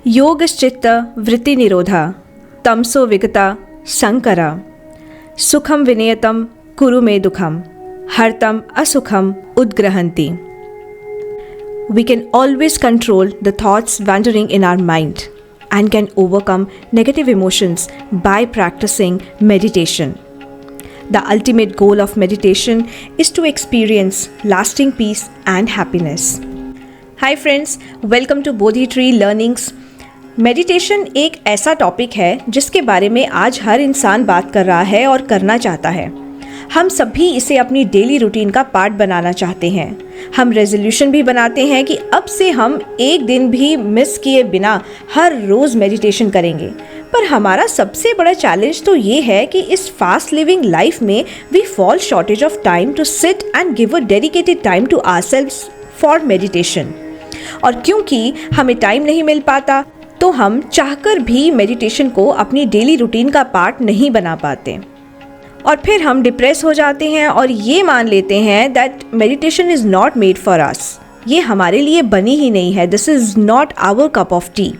योगश्चित्त वृत्ति निरोधा तमसो विगता संकरा सुखम विनयतम कुरु मे दुखम हरतम असुखम उद्ग्रहन्ति. We can always control the thoughts wandering in our mind and can overcome negative emotions by practicing meditation. The ultimate goal of meditation is to experience lasting peace and happiness. Hi friends, welcome to thebodhitree.learnings. Meditation एक ऐसा topic है जिसके बारे में आज हर इंसान बात कर रहा है और करना चाहता है. हम सभी इसे अपनी डेली रूटीन का पार्ट बनाना चाहते हैं. हम रेजोल्यूशन भी बनाते हैं कि अब से हम एक दिन भी मिस किए बिना हर रोज़ मेडिटेशन करेंगे. पर हमारा सबसे बड़ा चैलेंज तो ये है कि इस फास्ट लिविंग लाइफ में we fall shortage of time to sit and give a dedicated time to ourselves for meditation. और क्योंकि हमें टाइम नहीं मिल पाता तो हम चाहकर भी मेडिटेशन को अपनी डेली रूटीन का पार्ट नहीं बना पाते और फिर हम डिप्रेस हो जाते हैं और ये मान लेते हैं that meditation is not made for us. ये हमारे लिए बनी ही नहीं है. This is not our cup of tea.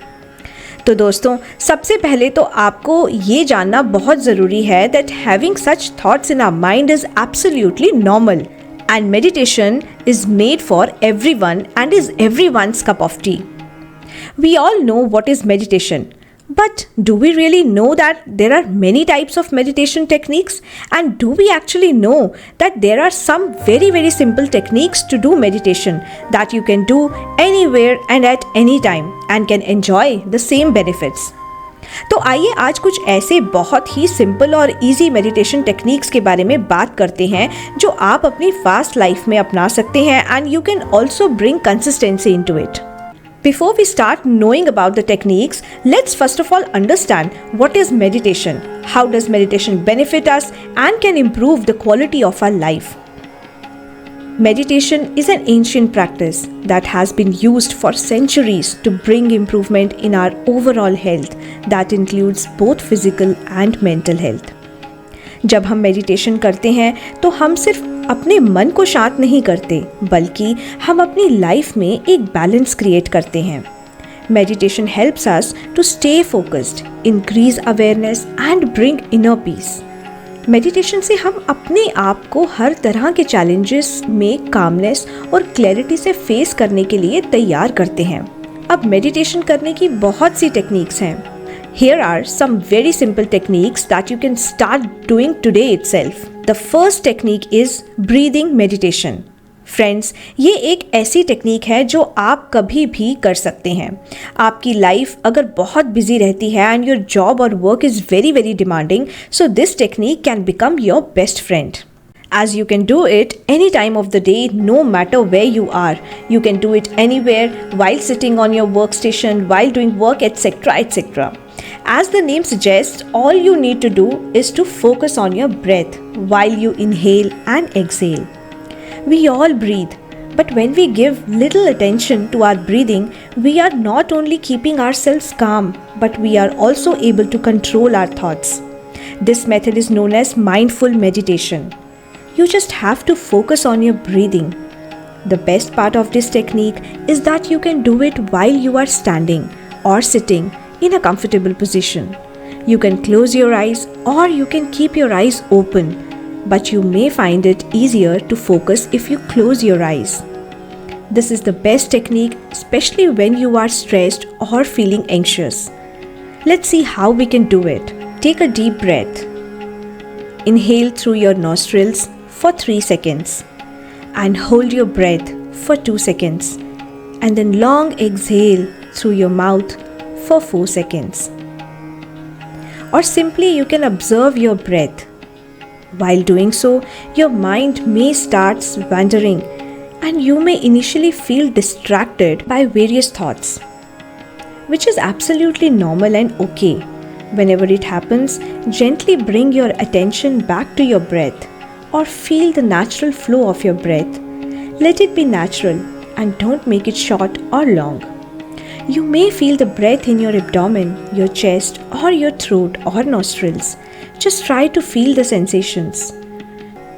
तो दोस्तों, सबसे पहले तो आपको ये जानना बहुत ज़रूरी है that having such thoughts in our mind is absolutely normal and meditation is made for everyone and is everyone's cup of tea. We all know what is meditation, but do we really know that there are many types of meditation techniques, and do we actually know that there are some very simple techniques to do meditation that you can do anywhere and at any time and can enjoy the same benefits? तो आइए आज कुछ ऐसे बहुत ही simple और easy meditation techniques के बारे में बात करते हैं जो आप अपनी फास्ट लाइफ में अपना सकते हैं and you can also bring consistency into it. Before we start knowing about the techniques, let's first of all understand what is meditation, how does meditation benefit us and can improve the quality of our life. Meditation is an ancient practice that has been used for centuries to bring improvement in our overall health that includes both physical and mental health. जब हम meditation करते हैं तो हम सिर्फ अपने मन को शांत नहीं करते बल्कि हम अपनी लाइफ में एक बैलेंस क्रिएट करते हैं. Meditation helps us to stay focused, increase awareness and bring inner peace. Meditation से हम अपने आप को हर तरह के चैलेंजेस में कामनेस और क्लैरिटी से फेस करने के लिए तैयार करते हैं. अब मेडिटेशन करने की बहुत सी टेक्निक्स हैं. Here are some very simple techniques that you can start doing today itself. The first technique is breathing meditation. Friends, ये एक ऐसी टेक्निक है जो आप कभी भी कर सकते हैं. आपकी लाइफ अगर बहुत बिजी रहती है and your job or work is very demanding, so this technique can become your best friend. As you can do it any time of the day, no matter where you are. You can do it anywhere, while sitting on your workstation, while doing work, etc. As the name suggests, all you need to do is to focus on your breath while you inhale and exhale. We all breathe, but when we give little attention to our breathing, we are not only keeping ourselves calm, but we are also able to control our thoughts. This method is known as mindful meditation. You just have to focus on your breathing. The best part of this technique is that you can do it while you are standing or sitting in a comfortable position. You can close your eyes or you can keep your eyes open, but you may find it easier to focus if you close your eyes. This is the best technique, especially when you are stressed or feeling anxious. Let's see how we can do it. Take a deep breath. Inhale through your nostrils for 3 seconds and hold your breath for 2 seconds and then long exhale through your mouth for 4 seconds. Or simply you can observe your breath. While doing so, your mind may start wandering and you may initially feel distracted by various thoughts, which is absolutely normal and okay. Whenever it happens, gently bring your attention back to your breath or feel the natural flow of your breath. Let it be natural and don't make it short or long. You may feel the breath in your abdomen, your chest or your throat or nostrils. Just try to feel the sensations.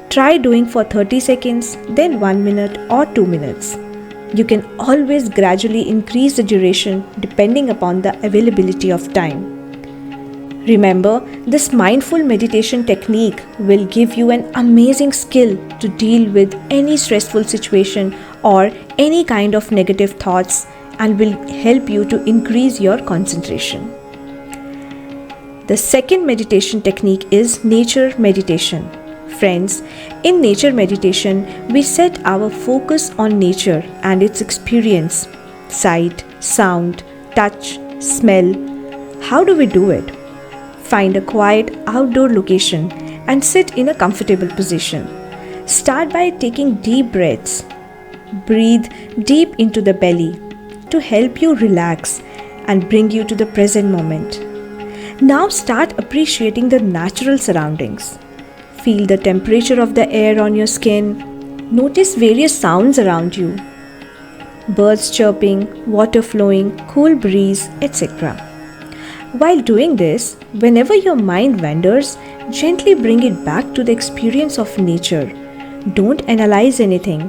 Try doing for 30 seconds, then 1 minute or 2 minutes. You can always gradually increase the duration depending upon the availability of time. Remember, this mindful meditation technique will give you an amazing skill to deal with any stressful situation or any kind of negative thoughts and will help you to increase your concentration. The second meditation technique is nature meditation. Friends, in nature meditation, we set our focus on nature and its experience: sight, sound, touch, smell. How do we do it? Find a quiet outdoor location and sit in a comfortable position. Start by taking deep breaths. Breathe deep into the belly to help you relax and bring you to the present moment. Now start appreciating the natural surroundings. Feel the temperature of the air on your skin. Notice various sounds around you: birds chirping, water flowing, cool breeze, etc. While doing this, whenever your mind wanders, gently bring it back to the experience of nature. Don't analyze anything.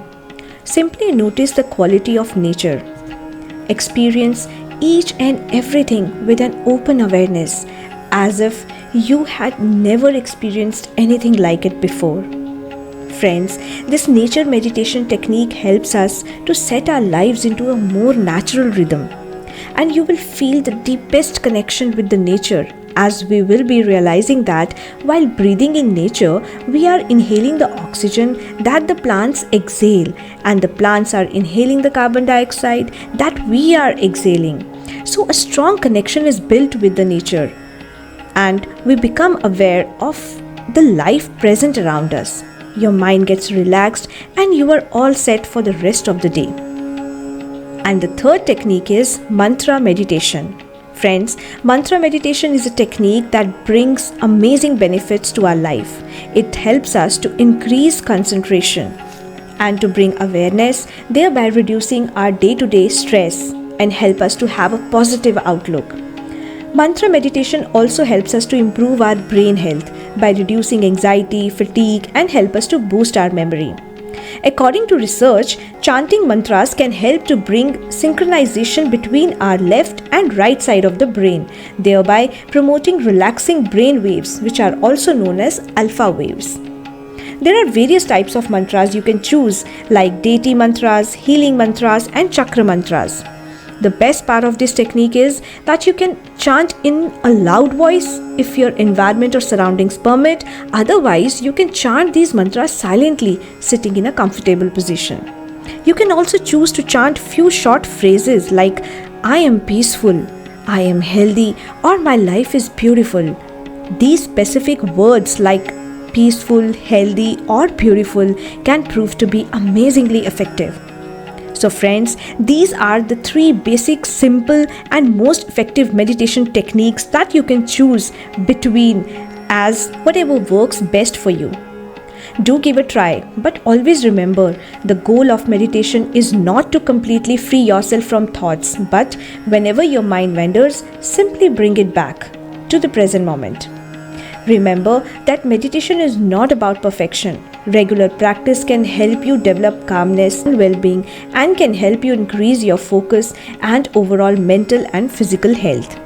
Simply notice the quality of nature. Experience each and everything with an open awareness, as if you had never experienced anything like it before. Friends, this nature meditation technique helps us to set our lives into a more natural rhythm, and you will feel the deepest connection with the nature, as we will be realizing that while breathing in nature, we are inhaling the oxygen that the plants exhale, and the plants are inhaling the carbon dioxide that we are exhaling. So a strong connection is built with the nature, and we become aware of the life present around us. Your mind gets relaxed and you are all set for the rest of the day. And the third technique is mantra meditation. Friends, mantra meditation is a technique that brings amazing benefits to our life. It helps us to increase concentration and to bring awareness, thereby reducing our day-to-day stress and help us to have a positive outlook. Mantra meditation also helps us to improve our brain health by reducing anxiety, fatigue, and help us to boost our memory. According to research, chanting mantras can help to bring synchronization between our left and right side of the brain, thereby promoting relaxing brain waves, which are also known as alpha waves. There are various types of mantras you can choose, like deity mantras, healing mantras, and chakra mantras. The best part of this technique is that you can chant in a loud voice if your environment or surroundings permit. Otherwise, you can chant these mantras silently, sitting in a comfortable position. You can also choose to chant few short phrases like "I am peaceful," "I am healthy," or "My life is beautiful." These specific words like peaceful, healthy, or beautiful can prove to be amazingly effective. So friends, these are the three basic, simple and most effective meditation techniques that you can choose between as whatever works best for you. Do give a try, but always remember, the goal of meditation is not to completely free yourself from thoughts, but whenever your mind wanders, simply bring it back to the present moment. Remember that meditation is not about perfection. Regular practice can help you develop calmness and well-being and can help you increase your focus and overall mental and physical health.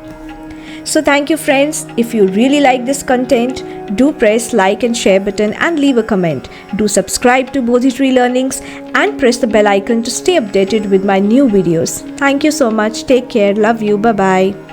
So thank you friends. If you really like this content, do press like and share button and leave a comment. Do subscribe to Bodhitree Learnings and press the bell icon to stay updated with my new videos. Thank you so much. Take care. Love you. Bye-bye.